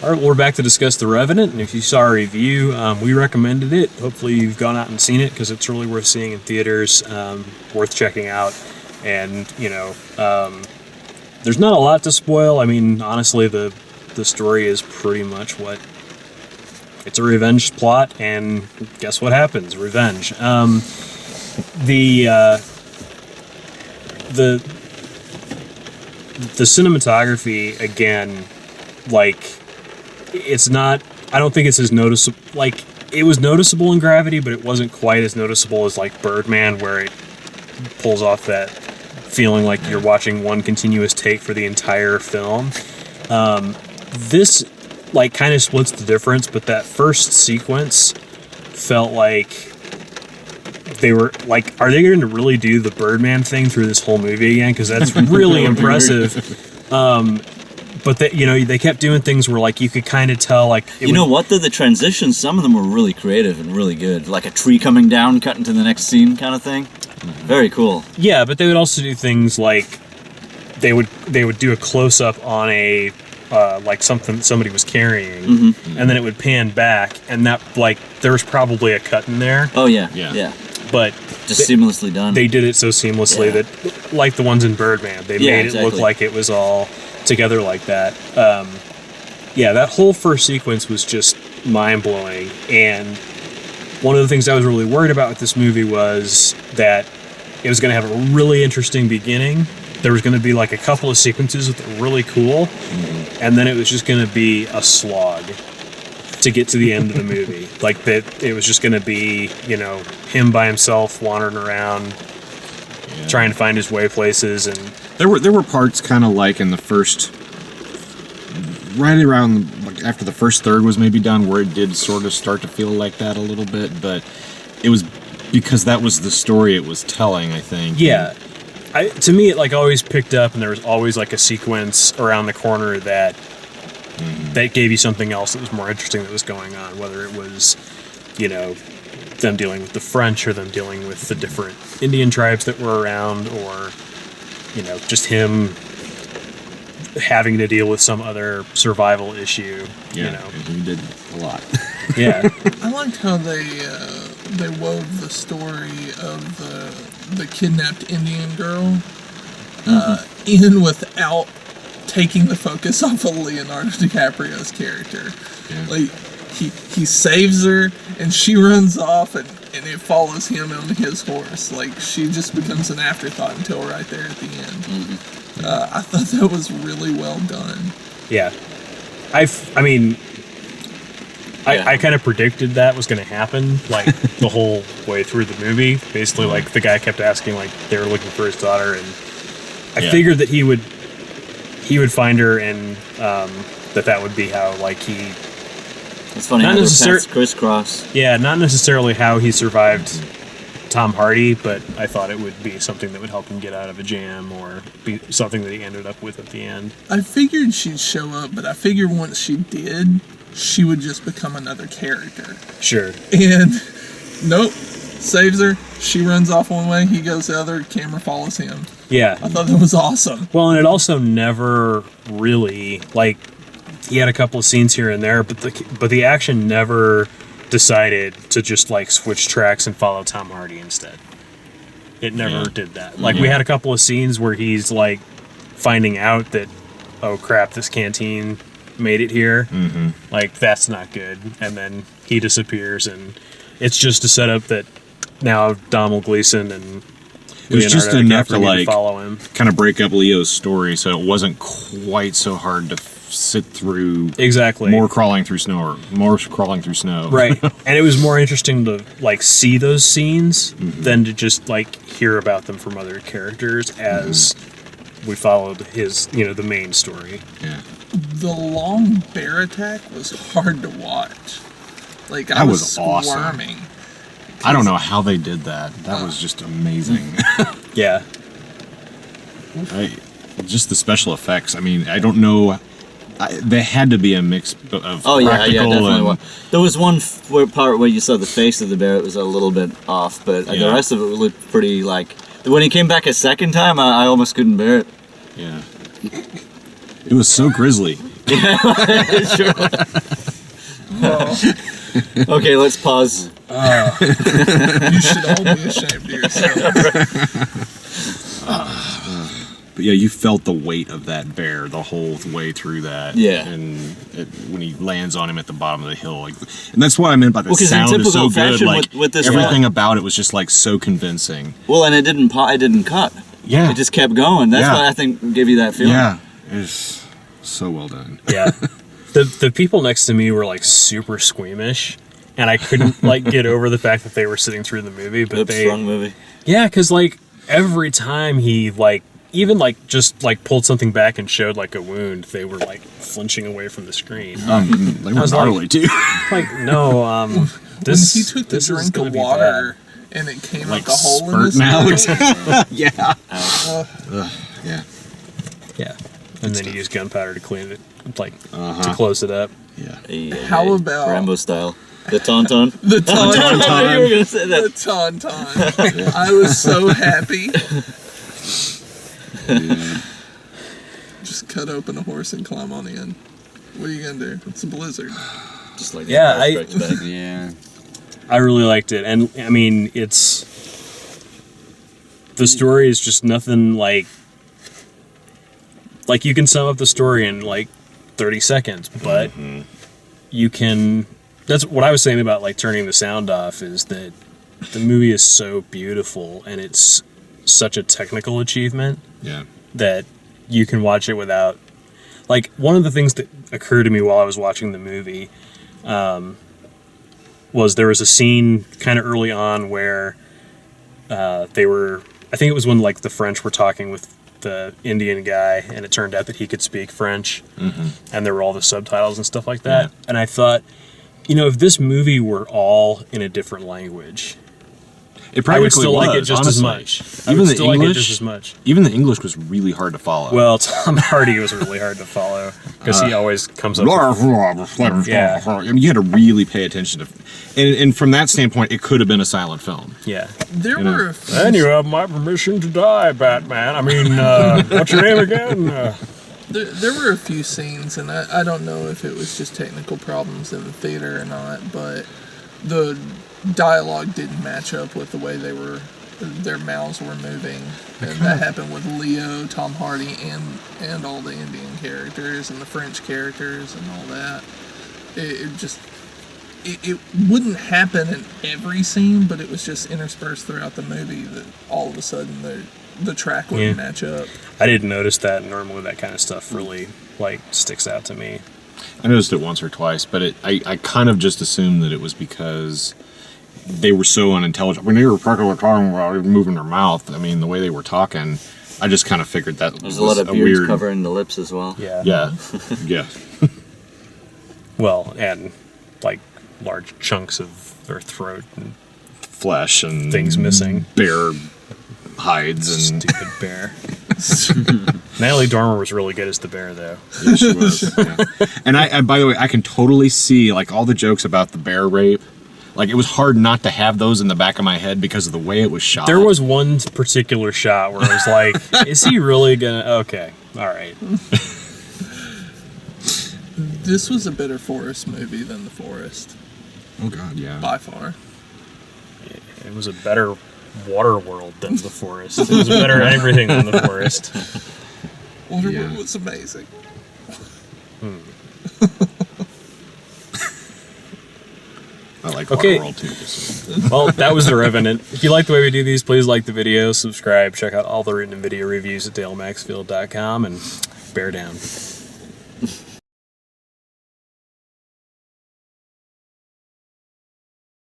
All right, we're back to discuss The Revenant, and if you saw our review, we recommended it. Hopefully you've gone out and seen it, because it's really worth seeing in theaters, worth checking out. And, there's not a lot to spoil. I mean, honestly, the story is pretty much what... It's a revenge plot, and guess what happens? Revenge. The cinematography, again, it's not... I don't think it's as noticeable... it was noticeable in Gravity, but it wasn't quite as noticeable as, Birdman, where it pulls off that feeling like you're watching one continuous take for the entire film. This, kind of splits the difference, but that first sequence felt like they were, are they going to really do the Birdman thing through this whole movie again? Because that's really impressive. But they kept doing things where you could kind of tell the transitions, some of them were really creative and really good, like a tree coming down, cutting to the next scene kind of thing. Very cool. Yeah, but they would also do things like they would do a close up on a something somebody was carrying, and then it would pan back, and that there was probably a cut in there. Oh yeah. But just seamlessly done. They did it so seamlessly that, like the ones in Birdman, they made it look like it was all together like that. That whole first sequence was just mind-blowing, and one of the things I was really worried about with this movie was that it was going to have a really interesting beginning. There was going to be a couple of sequences that were really cool, and then it was just going to be a slog to get to the end of the movie. That it was just going to be, him by himself wandering around, trying to find his way places. And there were parts kind of in the first, right around after the first third was maybe done, where it did sort of start to feel like that a little bit, but it was because that was the story it was telling, I think. Yeah. To me, it always picked up, and there was always a sequence around the corner that gave you something else that was more interesting that was going on, whether it was, them dealing with the French, or them dealing with the different Indian tribes that were around, or, just him having to deal with some other survival issue. He did a lot. Yeah. I liked how they wove the story of the kidnapped Indian girl in without taking the focus off of Leonardo DiCaprio's character. Yeah. He saves her, and she runs off, and it follows him on his horse. She just becomes an afterthought until right there at the end. I thought that was really well done. Yeah. I kind of predicted that was going to happen, the whole way through the movie. Basically, the guy kept asking, they were looking for his daughter, and I figured that he would find her, and that would be how, he... It's funny how those paths crisscross. Yeah, not necessarily how he survived Tom Hardy, but I thought it would be something that would help him get out of a jam, or be something that he ended up with at the end. I figured she'd show up, but I figured once she did, she would just become another character. Sure. And nope, saves her. She runs off one way, he goes the other, camera follows him. Yeah. I thought that was awesome. Well, and it also never really, he had a couple of scenes here and there, but the action never decided to just switch tracks and follow Tom Hardy instead. It never did that. We had a couple of scenes where he's finding out that, oh crap, this canteen made it here. That's not good. And then he disappears, and it's just to set up that now Domhnall Gleeson and it was just enough to follow him, kind of break up Leo's story, so it wasn't quite so hard to sit through. Exactly. More crawling through snow. Right. And it was more interesting to see those scenes than to just hear about them from other characters as we followed his, the main story. Yeah. The long bear attack was hard to watch. I was squirming. Awesome. I don't know how they did that. That was just amazing. Yeah. Just the special effects. I don't know. They had to be a mix of practical definitely. There was one part where you saw the face of the bear. It was a little bit off, but the rest of it looked pretty when he came back a second time, I almost couldn't bear it. Yeah. It was so grisly. Sure. Okay, let's pause. You should all be ashamed of yourselves. But yeah, you felt the weight of that bear the whole way through that. Yeah. And when he lands on him at the bottom of the hill, like, and that's what I meant by the 'cause in sound is so typical good. fashion Like with this everything about it was just like so convincing. Well, and it didn't cut. Yeah. It just kept going. That's why I think gave you that feeling. Yeah. It's so well done. Yeah. The people next to me were like super squeamish, and I couldn't like get over the fact that they were sitting through the movie. But Strong movie. Yeah, because like every time he like even like just like pulled something back and showed like a wound, they were like flinching away from the screen. They were gnarly too. Like no, this When he took the this is drink gonna of be water and it came Like out the hole in his spurting out. mouth. Yeah. Yeah. bad. Yeah, and then he used gunpowder to clean it, like to close it up. Yeah. How about- Rambo style? The tauntaun. The tauntaun. I knew you were gonna say The that. tauntaun. I was so happy. Just cut open a horse and climb on the end. What are you gonna do? It's a blizzard. Just like Yeah, the Empire Strikes Back. Yeah. I really liked it, and I mean, the story is just nothing like you can sum up the story in like 30 seconds, but you can. That's what I was saying about like turning the sound off. Is that the movie is so beautiful and it's such a technical achievement Yeah. that you can watch it without. Like one of the things that occurred to me while I was watching the movie. Was there was a scene kind of early on where they were, I think it was when like the French were talking with the Indian guy and it turned out that he could speak French and there were all the subtitles and stuff like that. Yeah. And I thought, if this movie were all in a different language, It I would still was, like it just as honestly. much. I Even would the still like it English, just as much. even the English was really hard to follow. Well, Tom Hardy was really hard to follow because he always comes up with, Yeah. I mean, you had to really pay attention to, and from that standpoint, it could have been a silent film. yeah. There know. were a few And you have my permission to die, Batman. I mean, what's your name again? There were a few scenes, and I don't know if it was just technical problems in the theater or not, but the dialogue didn't match up with the way their mouths were moving. And that happened with Leo, Tom Hardy, and all the Indian characters and the French characters and all that. It wouldn't happen in every scene, but it was just interspersed throughout the movie that all of a sudden the track wouldn't match up. I didn't notice that. Normally, that kind of stuff really like sticks out to me. I noticed it once or twice, but I kind of just assumed that it was because they were so unintelligent. When they were practically talking about moving their mouth, I mean, the way they were talking, I just kind of figured that There's was a lot of beards weird. covering the lips as well. Yeah. Yeah, yeah. Well, and like large chunks of their throat and Flesh and things missing. bear hides and Stupid bear. Natalie Dormer was really good as the bear, though. yeah, she was. Yeah. And I, by the way, I can totally see like all the jokes about the bear rape. Like it was hard not to have those in the back of my head because of the way it was shot. There was one particular shot where I was like, "Is he really gonna?" Okay, all right. This was a better Forest movie than The Forest, Oh God, yeah. by far. It was a better water world than the forest. It was a better everything than the forest. Waterworld was amazing. I like Okay. Waterworld too. So. Well, that was The Revenant. If you like the way we do these, please like the video, subscribe, check out all the written and video reviews at dalemaxfield.com, and bear down.